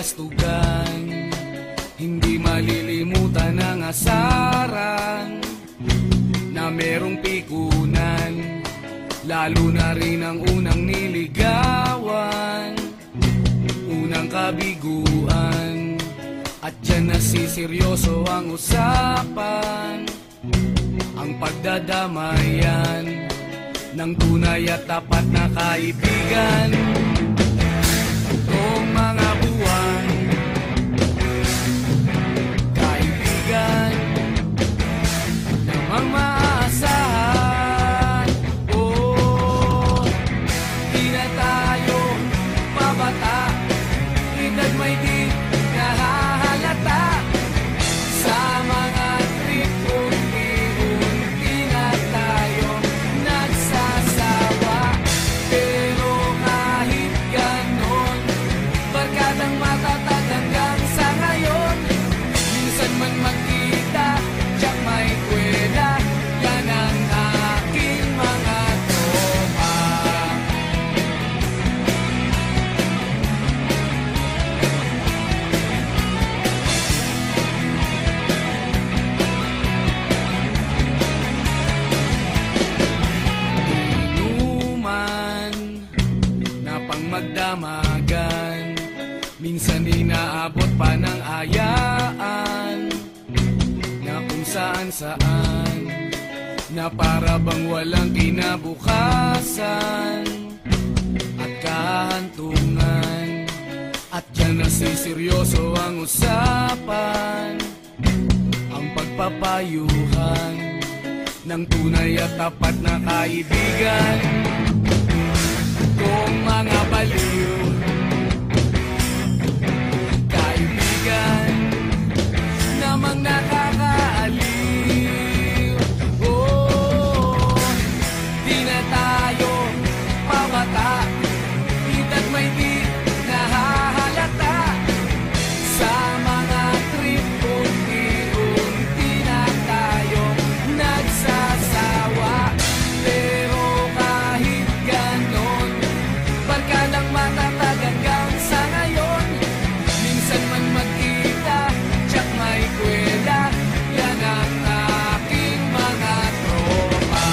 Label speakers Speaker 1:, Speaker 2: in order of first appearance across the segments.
Speaker 1: kastugan, hindi malilimutan ang asaran na merong pikunan, lalo na rin ang unang niligawan, unang kabiguan. At dyan nasiseryoso ang usapan, ang pagdadamayan ng tunay at tapat na kaibigan. Itong mga buwan, kaibigan namang maaasahan. Oh, di na tayo pabata, edad may di nahahalata. Sa mga trip unti-unti na tayo nagsasawa. Pero kahit ganon, barkadang matatag hanggang sa ngayon. Minsan man magkita, tiyak may kwela, yan ang aking mga tropa. Inuman na pang magdamagan, minsan inaabot pa ng ayaan, na kung saan-saan, na para bang walang kinabukasan at kahantungan. At dyan nasiseryoso ang usapan, ang pagpapayuhan ng tunay at tapat na kaibigan. Kung mga baliw, kaibigan namang nakakaaliw. Oh, di na tayo pabata, edad may di nahahalata. Sa mga trip unti-unti na tayo nagsasawa. Pero kahit ganon, barkadang matatag hanggang sa ngayon. Minsan man magkita, tiyak may kwela, yan ang aking mga tropa.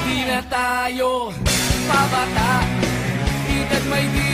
Speaker 1: Di na tayo pabata, edad may di